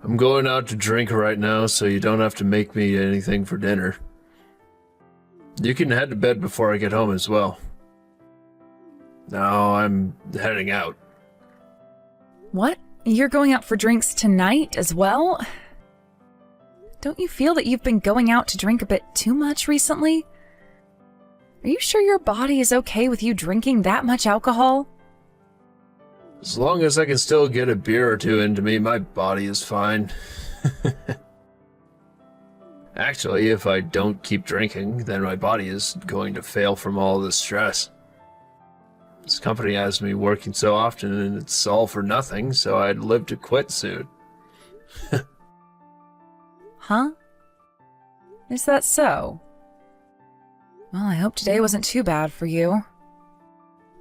I'm going out to drink right now, so you don't have to make me anything for dinner. You can head to bed before I get home as well. No, I'm heading out. What? You're going out for drinks tonight as well? Don't you feel that you've been going out to drink a bit too much recently? Are you sure your body is okay with you drinking that much alcohol? As long as I can still get a beer or two into me, my body is fine. Actually, if I don't keep drinking, then my body is going to fail from all this stress. This company has me working so often and it's all for nothing, so I'd live to quit soon. Huh? Is that so? Well, I hope today wasn't too bad for you.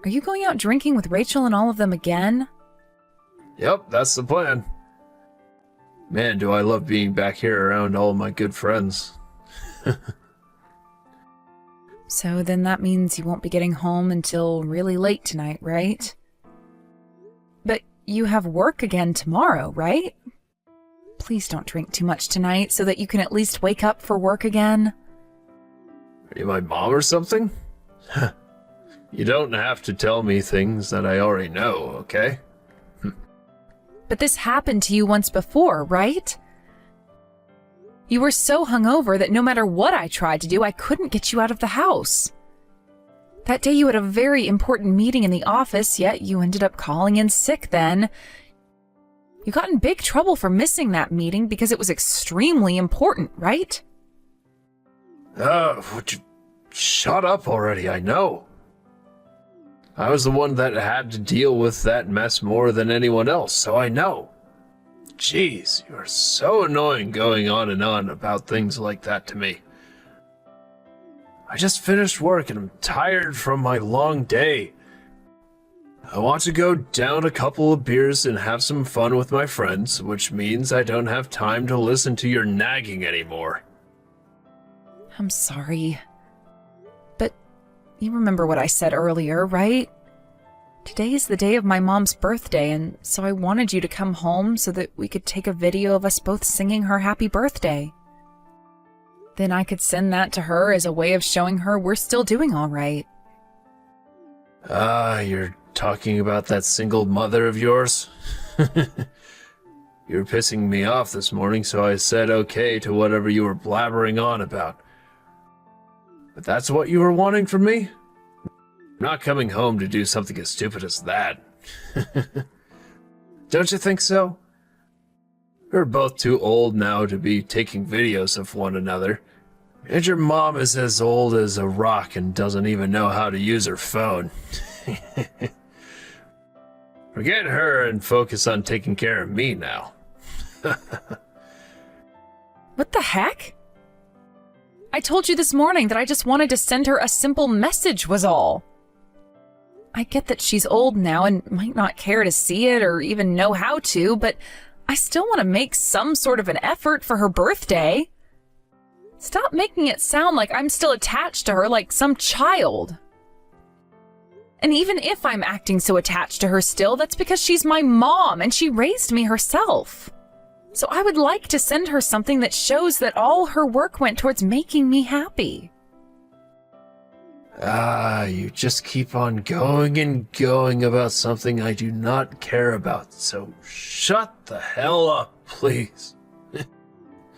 Are you going out drinking with Rachel and all of them again? Yep, that's the plan. Man, do I love being back here around all my good friends. So then that means you won't be getting home until really late tonight, right? But you have work again tomorrow, right? Please don't drink too much tonight so that you can at least wake up for work again. Are you my mom or something? You don't have to tell me things that I already know, okay? But this happened to you once before, right? You were so hungover that no matter what I tried to do, I couldn't get you out of the house. That day you had a very important meeting in the office, yet you ended up calling in sick then. You got in big trouble for missing that meeting because it was extremely important, right? Would you shut up already? I know. I was the one that had to deal with that mess more than anyone else, so I know. Jeez, you're so annoying going on and on about things like that to me. I just finished work and I'm tired from my long day. I want to go down a couple of beers and have some fun with my friends, which means I don't have time to listen to your nagging anymore. I'm sorry. But you remember what I said earlier, right? Today is the day of my mom's birthday, and so I wanted you to come home so that we could take a video of us both singing her happy birthday. Then I could send that to her as a way of showing her we're still doing all right. You're talking about that single mother of yours? You were pissing me off this morning, so I said okay to whatever you were blabbering on about. But that's what you were wanting from me? I'm not coming home to do something as stupid as that. Don't you think so? We're both too old now to be taking videos of one another. And your mom is as old as a rock and doesn't even know how to use her phone. Forget her and focus on taking care of me now. What the heck? I told you this morning that I just wanted to send her a simple message was all. I get that she's old now and might not care to see it or even know how to, but I still want to make some sort of an effort for her birthday. Stop making it sound like I'm still attached to her like some child. And even if I'm acting so attached to her still, that's because she's my mom and she raised me herself. So I would like to send her something that shows that all her work went towards making me happy. You just keep on going and going about something I do not care about, so shut the hell up, please.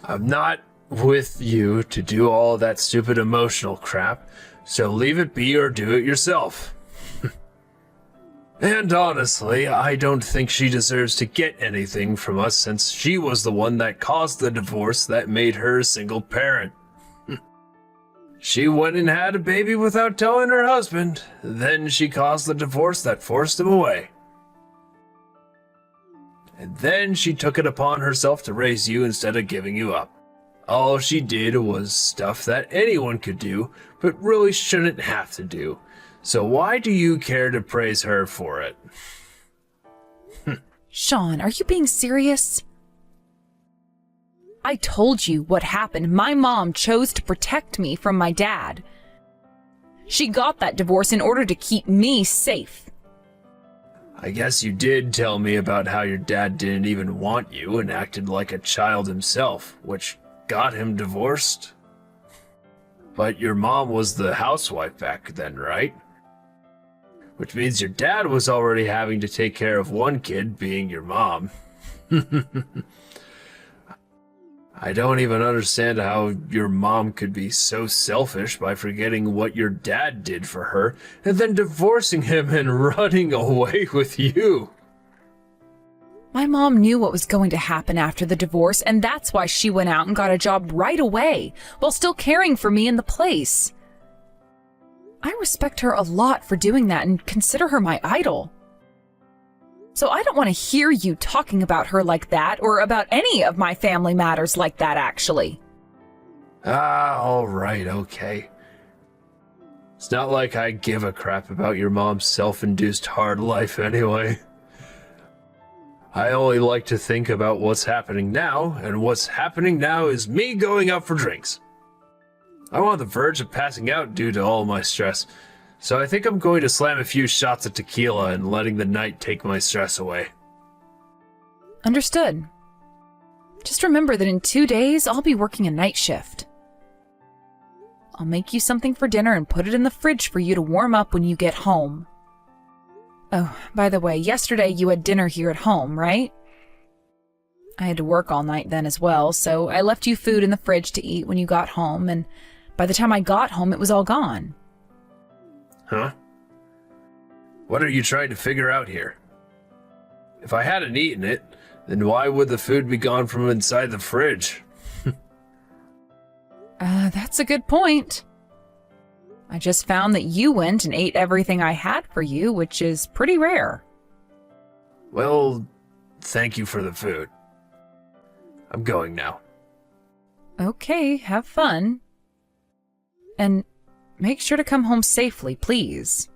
I'm not with you to do all that stupid emotional crap, so leave it be or do it yourself. And honestly, I don't think she deserves to get anything from us since she was the one that caused the divorce that made her a single parent. She went and had a baby without telling her husband. Then she caused the divorce that forced him away. And then she took it upon herself to raise you instead of giving you up. All she did was stuff that anyone could do, but really shouldn't have to do. So why do you care to praise her for it? Sean, are you being serious? I told you what happened. My mom chose to protect me from my dad. She got that divorce in order to keep me safe. I guess you did tell me about how your dad didn't even want you and acted like a child himself, which got him divorced. But your mom was the housewife back then, right? Which means your dad was already having to take care of one kid, being your mom. I don't even understand how your mom could be so selfish by forgetting what your dad did for her and then divorcing him and running away with you. My mom knew what was going to happen after the divorce, and that's why she went out and got a job right away, while still caring for me in the place. I respect her a lot for doing that and consider her my idol. So I don't want to hear you talking about her like that, or about any of my family matters like that, actually. All right, okay. It's not like I give a crap about your mom's self-induced hard life anyway. I only like to think about what's happening now, and what's happening now is me going out for drinks. I'm on the verge of passing out due to all my stress, so I think I'm going to slam a few shots of tequila and letting the night take my stress away. Understood. Just remember that in 2 days, I'll be working a night shift. I'll make you something for dinner and put it in the fridge for you to warm up when you get home. Oh, by the way, yesterday you had dinner here at home, right? I had to work all night then as well, so I left you food in the fridge to eat when you got home, and by the time I got home, it was all gone. Huh? What are you trying to figure out here? If I hadn't eaten it, then why would the food be gone from inside the fridge? That's a good point. I just found that you went and ate everything I had for you, which is pretty rare. Well, thank you for the food. I'm going now. Okay, have fun. And make sure to come home safely, please.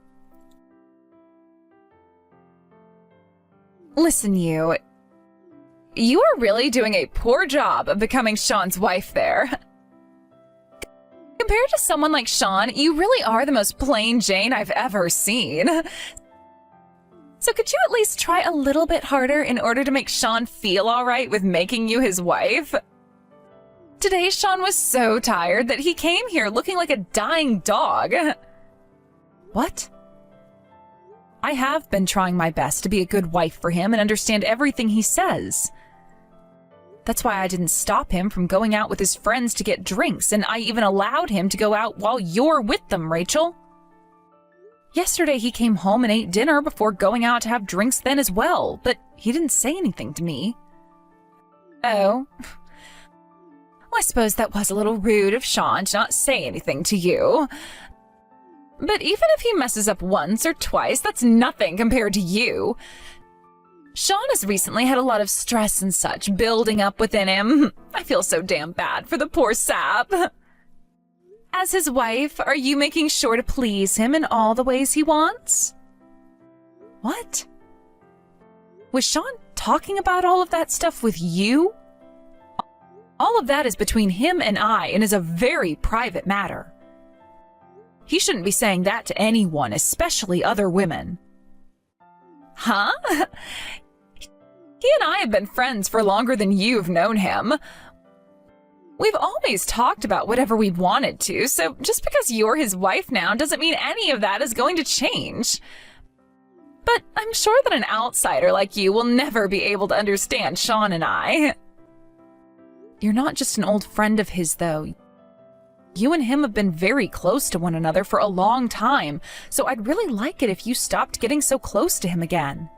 Listen, you are really doing a poor job of becoming Sean's wife there. Compared to someone like Sean, you really are the most plain Jane I've ever seen. So could you at least try a little bit harder in order to make Sean feel all right with making you his wife? Today, Sean was so tired that he came here looking like a dying dog. What? I have been trying my best to be a good wife for him and understand everything he says. That's why I didn't stop him from going out with his friends to get drinks, and I even allowed him to go out while you're with them, Rachel. Yesterday he came home and ate dinner before going out to have drinks then as well, but he didn't say anything to me. Oh. Well, I suppose that was a little rude of Sean to not say anything to you. But even if he messes up once or twice, that's nothing compared to you. Sean has recently had a lot of stress and such building up within him. I feel so damn bad for the poor sap. As his wife, are you making sure to please him in all the ways he wants? What? Was Sean talking about all of that stuff with you? All of that is between him and I and is a very private matter. He shouldn't be saying that to anyone, especially other women. Huh? He and I have been friends for longer than you've known him. We've always talked about whatever we wanted to, so just because you're his wife now doesn't mean any of that is going to change. But I'm sure that an outsider like you will never be able to understand Sean and I. You're not just an old friend of his, though. You and him have been very close to one another for a long time, so I'd really like it if you stopped getting so close to him again.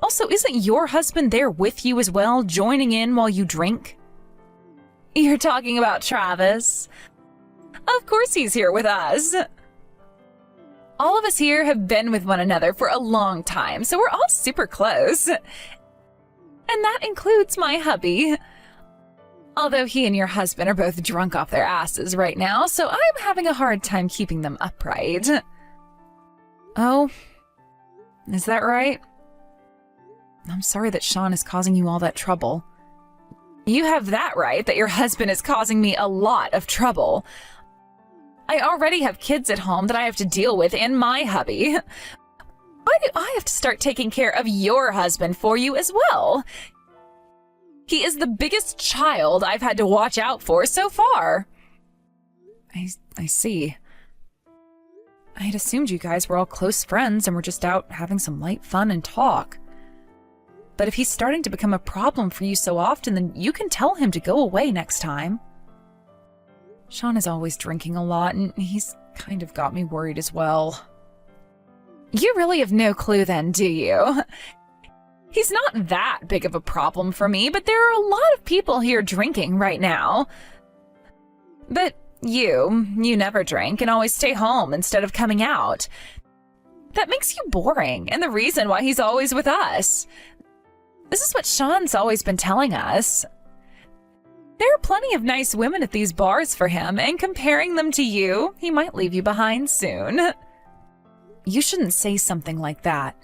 Also, isn't your husband there with you as well, joining in while you drink? You're talking about Travis. Of course he's here with us. All of us here have been with one another for a long time, so we're all super close. And that includes my hubby. Although he and your husband are both drunk off their asses right now, so I'm having a hard time keeping them upright. Oh, is that right? I'm sorry that Sean is causing you all that trouble. You have that right, that your husband is causing me a lot of trouble. I already have kids at home that I have to deal with, and my hubby. Why do I have to start taking care of your husband for you as well? He is the biggest child I've had to watch out for so far. I see. I had assumed you guys were all close friends and were just out having some light fun and talk. But if he's starting to become a problem for you so often, then you can tell him to go away next time. Sean is always drinking a lot, and he's kind of got me worried as well. You really have no clue then, do you? He's not that big of a problem for me, but there are a lot of people here drinking right now. But you never drink and always stay home instead of coming out. That makes you boring, and the reason why he's always with us. This is what Sean's always been telling us. There are plenty of nice women at these bars for him, and comparing them to you, he might leave you behind soon. You shouldn't say something like that.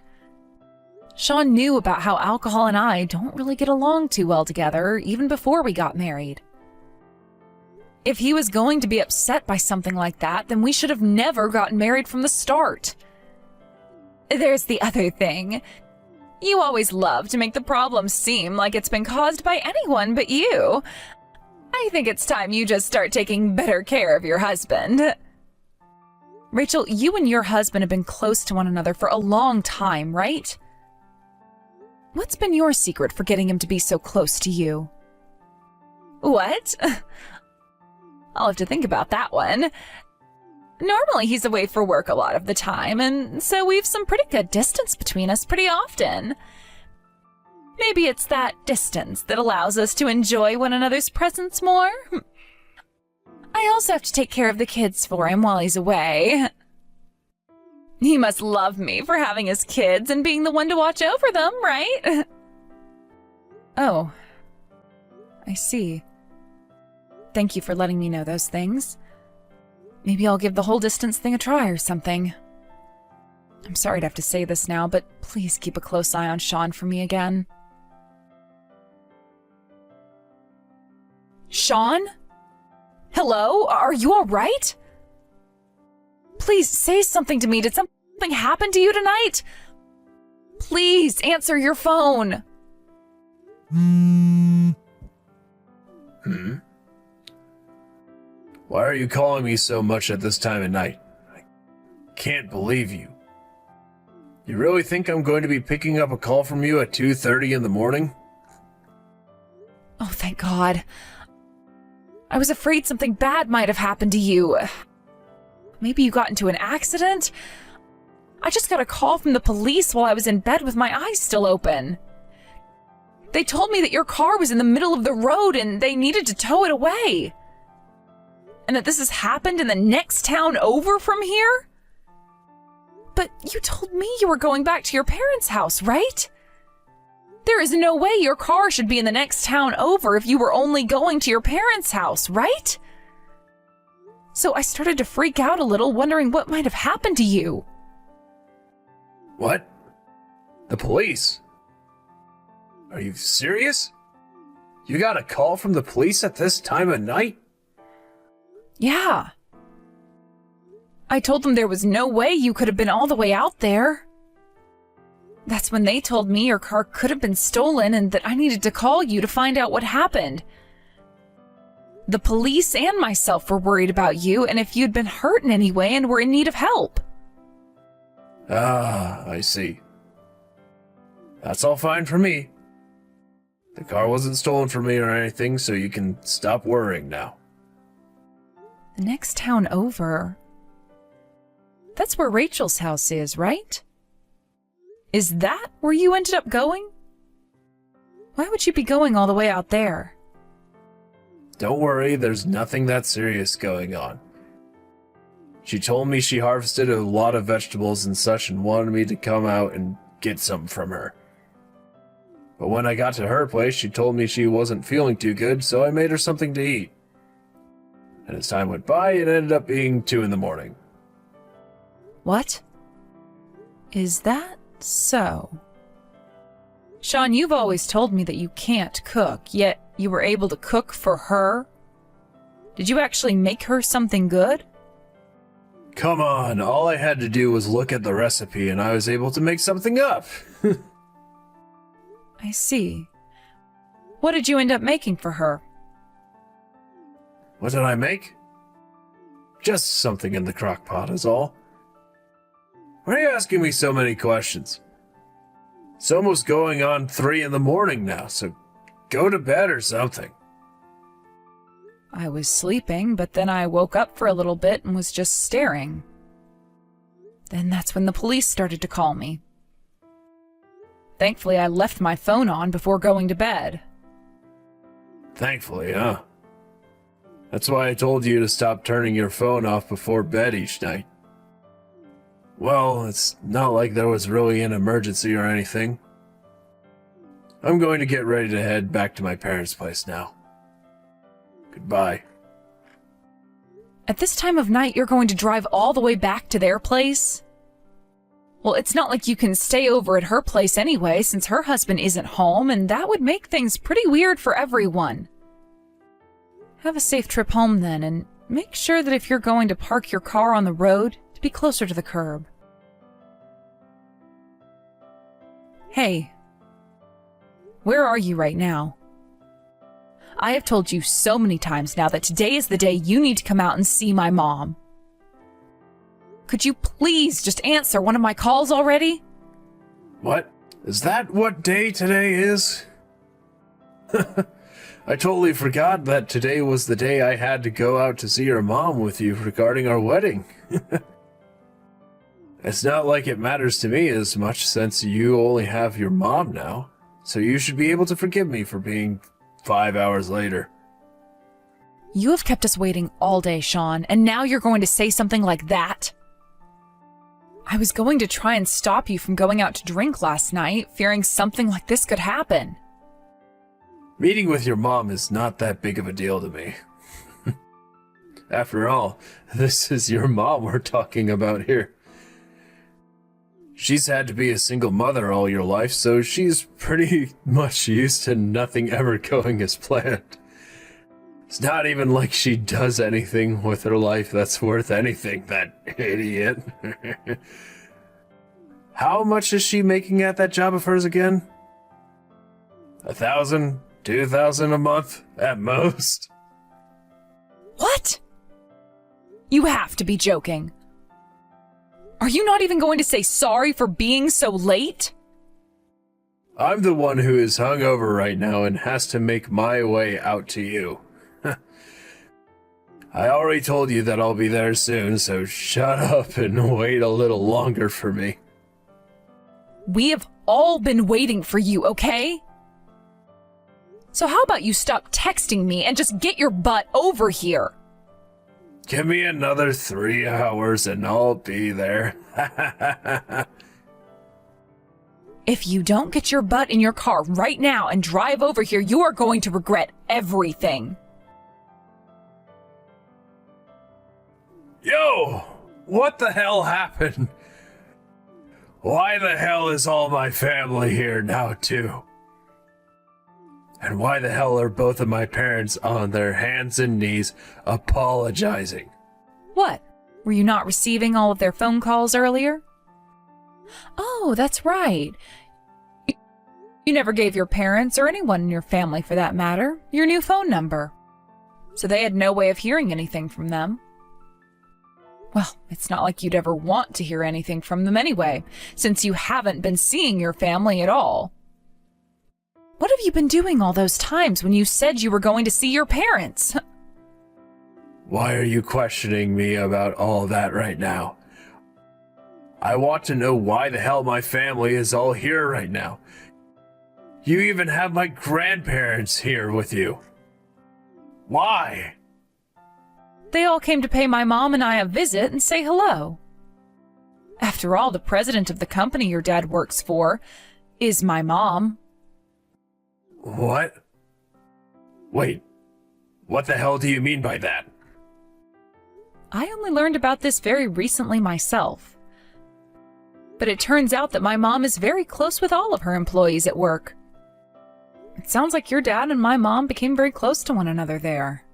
Sean knew about how alcohol and I don't really get along too well together, even before we got married. If he was going to be upset by something like that, then we should have never gotten married from the start. There's the other thing. You always love to make the problem seem like it's been caused by anyone but you. I think it's time you just start taking better care of your husband. Rachel, you and your husband have been close to one another for a long time, right? What's been your secret for getting him to be so close to you? What? I'll have to think about that one. Normally he's away for work a lot of the time, and so we've some pretty good distance between us pretty often. Maybe it's that distance that allows us to enjoy one another's presence more. I also have to take care of the kids for him while he's away. He must love me for having his kids and being the one to watch over them, right? Oh, I see. Thank you for letting me know those things. Maybe I'll give the whole distance thing a try or something. I'm sorry to have to say this now, but please keep a close eye on Sean for me again. Sean? Hello? Are you all right? Please say something to me. Did something happen to you tonight? Please answer your phone. Why are you calling me so much at this time of night? I can't believe you. You really think I'm going to be picking up a call from you at 2:30 in the morning? Oh, thank God. I was afraid something bad might have happened to you. Maybe you got into an accident? I just got a call from the police while I was in bed with my eyes still open. They told me that your car was in the middle of the road and they needed to tow it away. And that this has happened in the next town over from here? But you told me you were going back to your parents' house, right? There is no way your car should be in the next town over if you were only going to your parents' house, right? So I started to freak out a little, wondering what might have happened to you. What? The police? Are you serious? You got a call from the police at this time of night? Yeah. I told them there was no way you could have been all the way out there. That's when they told me your car could have been stolen and that I needed to call you to find out what happened. The police and myself were worried about you and if you'd been hurt in any way and were in need of help. Ah, I see. That's all fine for me. The car wasn't stolen from me or anything, so you can stop worrying now. The next town over. That's where Rachel's house is, right? Is that where you ended up going? Why would you be going all the way out there? Don't worry, there's nothing that serious going on. She told me she harvested a lot of vegetables and such and wanted me to come out and get some from her. But when I got to her place, she told me she wasn't feeling too good, so I made her something to eat. And as time went by, it ended up being 2 in the morning. What? Is that so? Sean, you've always told me that you can't cook, yet you were able to cook for her? Did you actually make her something good? Come on, all I had to do was look at the recipe and I was able to make something up. I see. What did you end up making for her? What did I make? Just something in the crock pot is all. Why are you asking me so many questions? It's almost going on 3 in the morning now, so go to bed or something. I was sleeping, but then I woke up for a little bit and was just staring. Then that's when the police started to call me. Thankfully, I left my phone on before going to bed. Thankfully, huh? That's why I told you to stop turning your phone off before bed each night. Well, it's not like there was really an emergency or anything. I'm going to get ready to head back to my parents' place now. Goodbye. At this time of night, you're going to drive all the way back to their place? Well, it's not like you can stay over at her place anyway, since her husband isn't home, and that would make things pretty weird for everyone. Have a safe trip home then, and make sure that if you're going to park your car on the road, to be closer to the curb. Hey, where are you right now? I have told you so many times now that today is the day you need to come out and see my mom. Could you please just answer one of my calls already? What? Is that what day today is? I totally forgot that today was the day I had to go out to see your mom with you regarding our wedding. It's not like it matters to me as much since you only have your mom now, so you should be able to forgive me for being 5 hours later. You have kept us waiting all day, Sean, and now you're going to say something like that? I was going to try and stop you from going out to drink last night, fearing something like this could happen. Meeting with your mom is not that big of a deal to me. After all, this is your mom we're talking about here. She's had to be a single mother all your life, so she's pretty much used to nothing ever going as planned. It's not even like she does anything with her life that's worth anything, that idiot. How much is she making at that job of hers again? 1,000, 2,000 a month at most? What? You have to be joking. Are you not even going to say sorry for being so late? I'm the one who is hungover right now and has to make my way out to you. I already told you that I'll be there soon, so shut up and wait a little longer for me. We have all been waiting for you, okay? So how about you stop texting me and just get your butt over here? Give me another 3 hours and I'll be there. If you don't get your butt in your car right now and drive over here, you are going to regret everything. Yo! What the hell happened? Why the hell is all my family here now, too? And why the hell are both of my parents on their hands and knees apologizing? What? Were you not receiving all of their phone calls earlier? Oh, that's right. You never gave your parents, or anyone in your family for that matter, your new phone number. So they had no way of hearing anything from them. Well, it's not like you'd ever want to hear anything from them anyway, since you haven't been seeing your family at all. What have you been doing all those times when you said you were going to see your parents? Why are you questioning me about all that right now? I want to know why the hell my family is all here right now. You even have my grandparents here with you. Why? They all came to pay my mom and I a visit and say hello. After all, the president of the company your dad works for is my mom. What? Wait, what the hell do you mean by that? I only learned about this very recently myself. But it turns out that my mom is very close with all of her employees at work. It sounds like your dad and my mom became very close to one another there.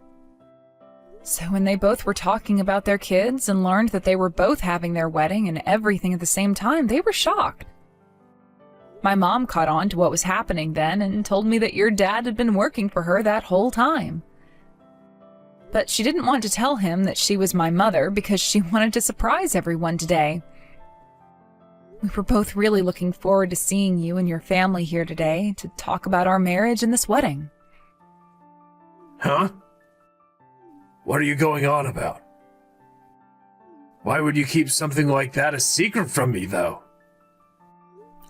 So when they both were talking about their kids and learned that they were both having their wedding and everything at the same time, they were shocked. My mom caught on to what was happening then and told me that your dad had been working for her that whole time. But she didn't want to tell him that she was my mother because she wanted to surprise everyone today. We were both really looking forward to seeing you and your family here today to talk about our marriage and this wedding. Huh? What are you going on about? Why would you keep something like that a secret from me, though?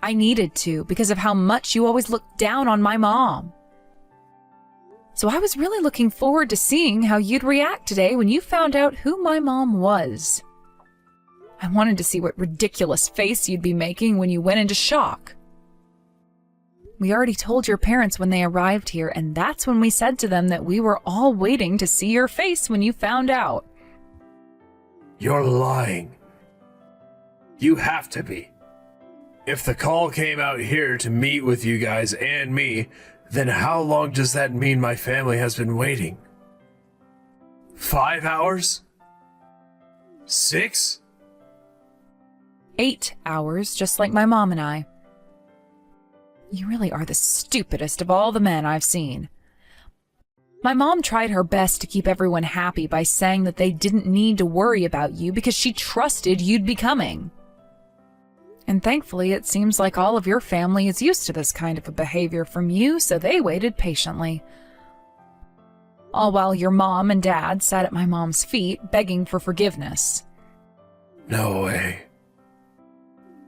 I needed to because of how much you always looked down on my mom. So I was really looking forward to seeing how you'd react today when you found out who my mom was. I wanted to see what ridiculous face you'd be making when you went into shock. We already told your parents when they arrived here, and that's when we said to them that we were all waiting to see your face when you found out. You're lying. You have to be. If the call came out here to meet with you guys and me, then how long does that mean my family has been waiting? 5 hours? 6? 8 hours, just like my mom and I. You really are the stupidest of all the men I've seen. My mom tried her best to keep everyone happy by saying that they didn't need to worry about you because she trusted you'd be coming. And thankfully, it seems like all of your family is used to this kind of a behavior from you, so they waited patiently. All while your mom and dad sat at my mom's feet begging for forgiveness. No way.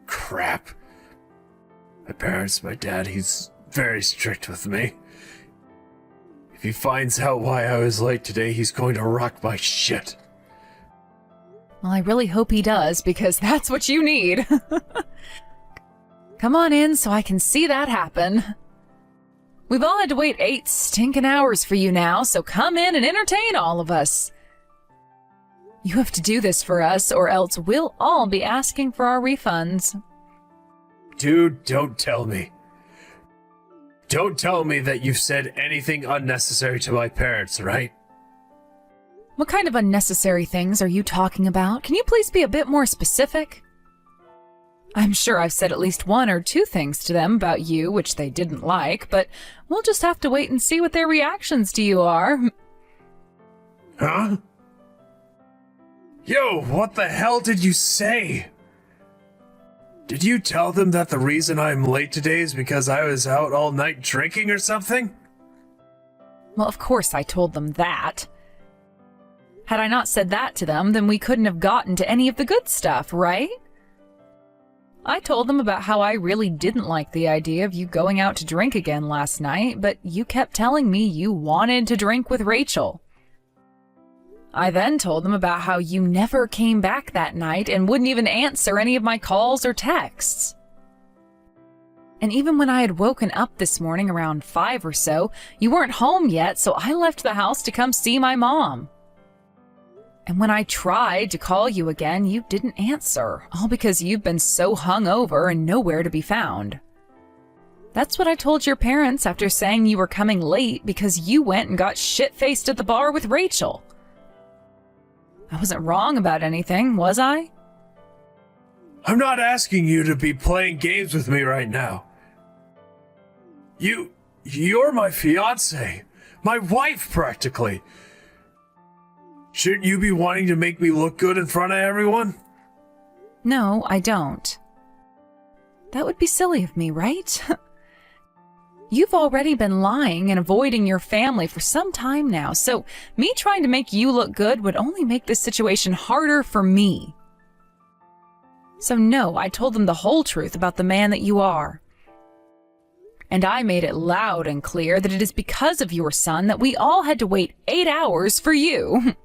Crap. My dad, he's very strict with me. If he finds out why I was late today, he's going to rock my shit. Well, I really hope he does, because that's what you need. Come on in so I can see that happen. We've all had to wait 8 stinking hours for you now, so come in and entertain all of us. You have to do this for us, or else we'll all be asking for our refunds. Dude, don't tell me. Don't tell me that you've said anything unnecessary to my parents, right? What kind of unnecessary things are you talking about? Can you please be a bit more specific? I'm sure I've said at least 1 or 2 things to them about you, which they didn't like, but we'll just have to wait and see what their reactions to you are. Huh? Yo, what the hell did you say? Did you tell them that the reason I'm late today is because I was out all night drinking or something? Well, of course I told them that. Had I not said that to them, then we couldn't have gotten to any of the good stuff, right? I told them about how I really didn't like the idea of you going out to drink again last night, but you kept telling me you wanted to drink with Rachel. I then told them about how you never came back that night and wouldn't even answer any of my calls or texts. And even when I had woken up this morning around 5 or so, you weren't home yet, so I left the house to come see my mom. And when I tried to call you again, you didn't answer, all because you've been so hungover and nowhere to be found. That's what I told your parents after saying you were coming late because you went and got shit-faced at the bar with Rachel. I wasn't wrong about anything, was I? I'm not asking you to be playing games with me right now. You're my fiancé, my wife practically. Shouldn't you be wanting to make me look good in front of everyone? No, I don't. That would be silly of me, right? You've already been lying and avoiding your family for some time now, so me trying to make you look good would only make this situation harder for me. So no, I told them the whole truth about the man that you are. And I made it loud and clear that it is because of your son that we all had to wait 8 hours for you.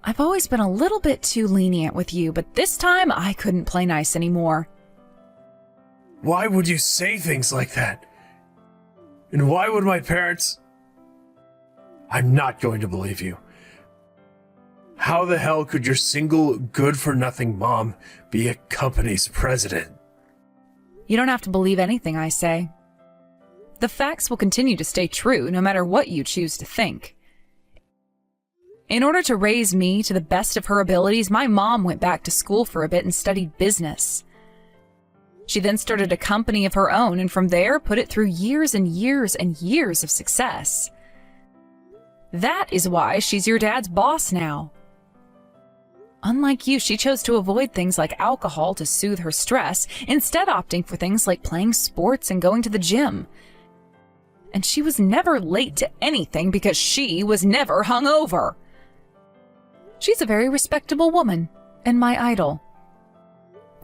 I've always been a little bit too lenient with you, but this time I couldn't play nice anymore. Why would you say things like that? And why would my parents... I'm not going to believe you. How the hell could your single, good-for-nothing mom be a company's president? You don't have to believe anything I say. The facts will continue to stay true no matter what you choose to think. In order to raise me to the best of her abilities, my mom went back to school for a bit and studied business. She then started a company of her own, and from there put it through years and years and years of success. That is why she's your dad's boss now. Unlike you, she chose to avoid things like alcohol to soothe her stress, instead opting for things like playing sports and going to the gym. And she was never late to anything because she was never hungover. She's a very respectable woman, and my idol.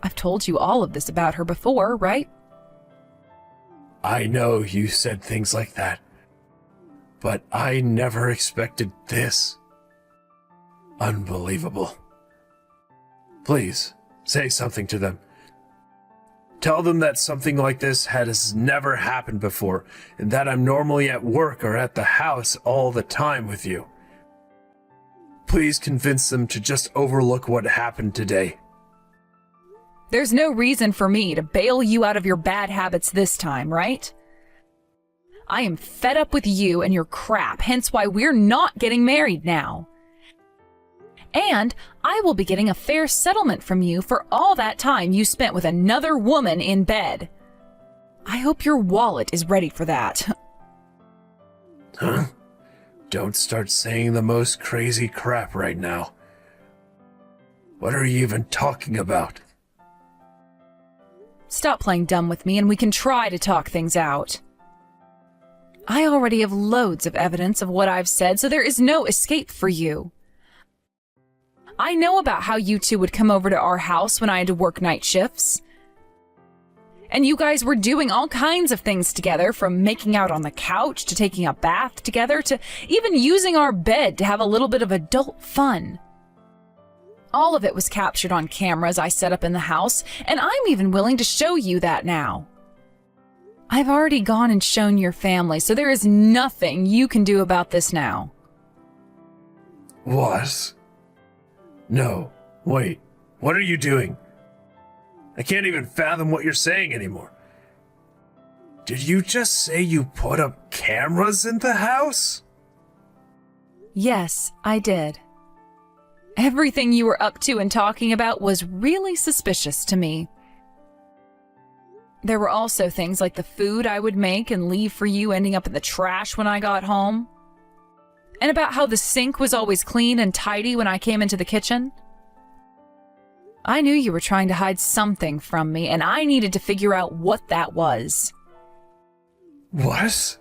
I've told you all of this about her before, right? I know you said things like that, but I never expected this. Unbelievable. Please, say something to them. Tell them that something like this has never happened before, and that I'm normally at work or at the house all the time with you. Please convince them to just overlook what happened today. There's no reason for me to bail you out of your bad habits this time, right? I am fed up with you and your crap, hence why we're not getting married now. And I will be getting a fair settlement from you for all that time you spent with another woman in bed. I hope your wallet is ready for that. Huh? Don't start saying the most crazy crap right now. What are you even talking about? Stop playing dumb with me and we can try to talk things out. I already have loads of evidence of what I've said, so there is no escape for you. I know about how you two would come over to our house when I had to work night shifts. And you guys were doing all kinds of things together, from making out on the couch to taking a bath together to even using our bed to have a little bit of adult fun. All of it was captured on cameras I set up in the house, and I'm even willing to show you that now. I've already gone and shown your family, so there is nothing you can do about this now. What? No, wait, what are you doing? I can't even fathom what you're saying anymore. Did you just say you put up cameras in the house? Yes, I did. Everything you were up to and talking about was really suspicious to me. There were also things like the food I would make and leave for you ending up in the trash when I got home. And about how the sink was always clean and tidy when I came into the kitchen. I knew you were trying to hide something from me, and I needed to figure out what that was. What?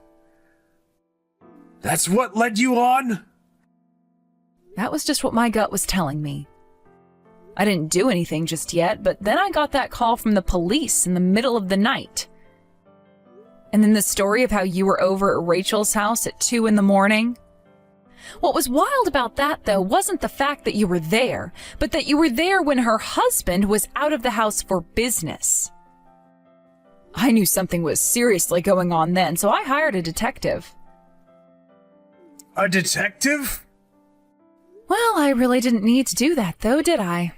That's what led you on? That was just what my gut was telling me. I didn't do anything just yet, but then I got that call from the police in the middle of the night. And then the story of how you were over at Rachel's house at 2 a.m. What was wild about that, though, wasn't the fact that you were there, but that you were there when her husband was out of the house for business. I knew something was seriously going on then, so I hired a detective. A detective? Well, I really didn't need to do that, though, did I?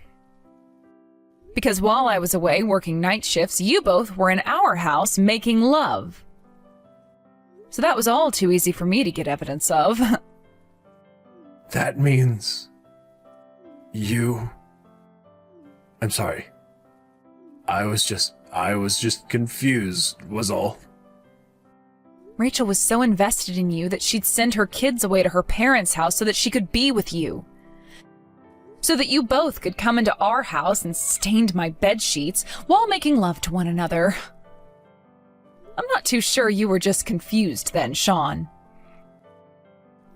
Because while I was away working night shifts, you both were in our house making love. So that was all too easy for me to get evidence of. That means you... I'm sorry. I was just confused, was all. Rachel was so invested in you that she'd send her kids away to her parents' house so that she could be with you. So that you both could come into our house and stained my bed sheets while making love to one another. I'm not too sure you were just confused then, Sean.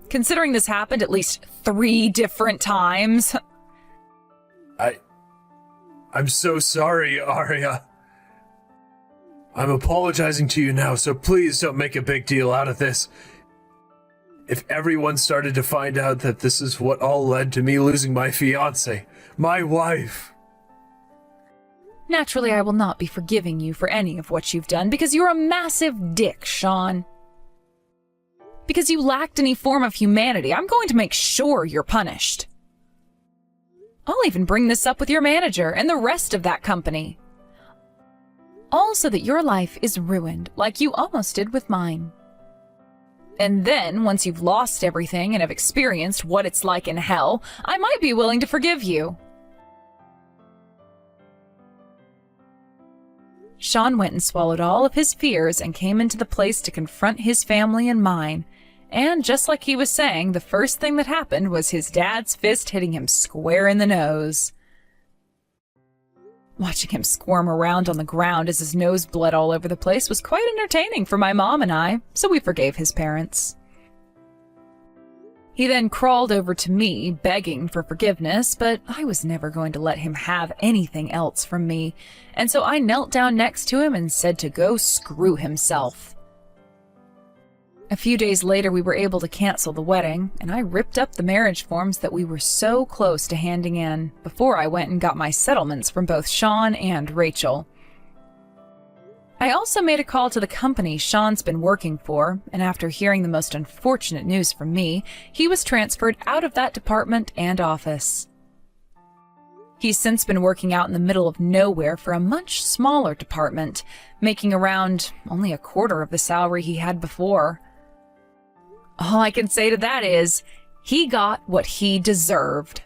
Considering this happened at least 3 different times. I'm so sorry, Arya. I'm apologizing to you now, so please don't make a big deal out of this. If everyone started to find out that this is what all led to me losing my fiancé, my wife. Naturally, I will not be forgiving you for any of what you've done because you're a massive dick, Sean. Because you lacked any form of humanity, I'm going to make sure you're punished. I'll even bring this up with your manager and the rest of that company. All so that your life is ruined like you almost did with mine. And then, once you've lost everything and have experienced what it's like in hell, I might be willing to forgive you. Sean went and swallowed all of his fears and came into the place to confront his family and mine. And just like he was saying, the first thing that happened was his dad's fist hitting him square in the nose. Watching him squirm around on the ground as his nose bled all over the place was quite entertaining for my mom and I, so we forgave his parents. He then crawled over to me, begging for forgiveness, but I was never going to let him have anything else from me, and so I knelt down next to him and said to go screw himself. A few days later, we were able to cancel the wedding, and I ripped up the marriage forms that we were so close to handing in before I went and got my settlements from both Sean and Rachel. I also made a call to the company Sean's been working for, and after hearing the most unfortunate news from me, he was transferred out of that department and office. He's since been working out in the middle of nowhere for a much smaller department, making around only a quarter of the salary he had before. All I can say to that is, he got what he deserved.